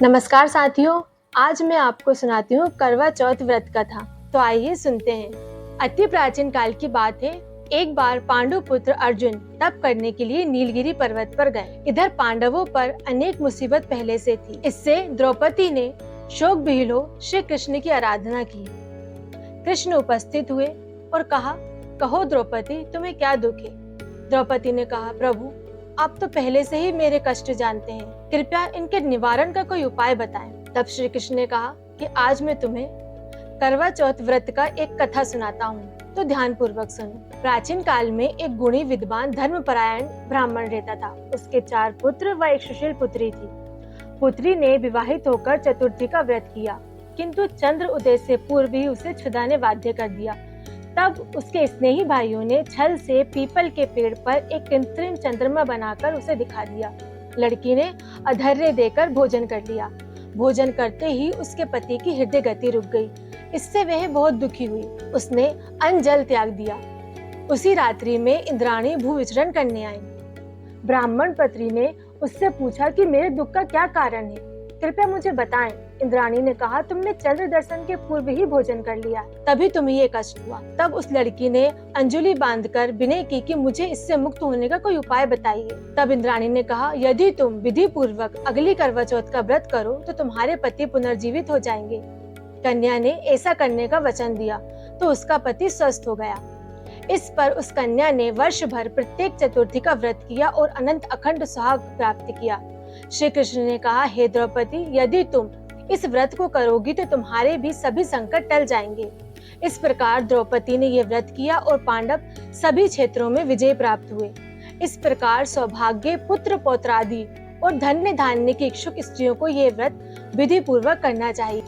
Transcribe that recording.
नमस्कार साथियों, आज मैं आपको सुनाती हूँ करवा चौथ व्रत कथा। तो आइए सुनते हैं। अति प्राचीन काल की बात है। एक बार पांडु पुत्र अर्जुन तप करने के लिए नीलगिरी पर्वत पर गए। इधर पांडवों पर अनेक मुसीबत पहले से थी। इससे द्रौपदी ने शोक विह्वल हो श्री कृष्ण की आराधना की। कृष्ण उपस्थित हुए और कहा, कहो द्रौपदी, तुम्हें क्या दुख है? द्रौपदी ने कहा, प्रभु, आप तो पहले से ही मेरे कष्ट जानते हैं, कृपया इनके निवारण का कोई उपाय बताएं। तब श्री कृष्ण ने कहा कि आज मैं तुम्हें करवा चौथ व्रत का एक कथा सुनाता हूँ, तो ध्यान पूर्वक सुनो। प्राचीन काल में एक गुणी विद्वान धर्मपरायण ब्राह्मण रहता था। उसके 4 पुत्र व एक सुशील पुत्री थी। पुत्री ने विवाहित होकर चतुर्थी का व्रत किया, किंतु चंद्र उदय से पूर्व ही उसे छुदाने ने बाध्य कर दिया। तब उसके स्नेही भाइयों ने छल से पीपल के पेड़ पर एक कृत्रिम चंद्रमा बनाकर उसे दिखा दिया। लड़की ने अधैर्य देकर भोजन कर लिया। भोजन करते ही उसके पति की हृदय गति रुक गई। इससे वह बहुत दुखी हुई। उसने अन्न जल त्याग दिया। उसी रात्रि में इंद्राणी भू विचरण करने आई। ब्राह्मण पत्री ने उससे पूछा कि मेरे दुख का क्या कारण है, कृपया मुझे बताएं। इंद्राणी ने कहा, तुमने चंद्र दर्शन के पूर्व ही भोजन कर लिया, तभी तुम्हें ये कष्ट हुआ। तब उस लड़की ने अंजलि बांधकर विनय की कि मुझे इससे मुक्त होने का कोई उपाय बताइए। तब इंद्राणी ने कहा, यदि तुम विधि पूर्वक अगली करवा चौथ का व्रत करो तो तुम्हारे पति पुनर्जीवित हो जाएंगे। कन्या ने ऐसा करने का वचन दिया तो उसका पति स्वस्थ हो गया। इस पर उस कन्या ने वर्ष भर प्रत्येक चतुर्थी का व्रत किया और अनंत अखंड सुहाग प्राप्त किया। श्री कृष्ण ने कहा, हे द्रौपदी, यदि तुम इस व्रत को करोगी तो तुम्हारे भी सभी संकट टल जाएंगे। इस प्रकार द्रौपदी ने यह व्रत किया और पांडव सभी क्षेत्रों में विजय प्राप्त हुए। इस प्रकार सौभाग्य, पुत्र पौत्रादि और धन्य धान्य की इच्छुक स्त्रियों को यह व्रत विधि पूर्वक करना चाहिए।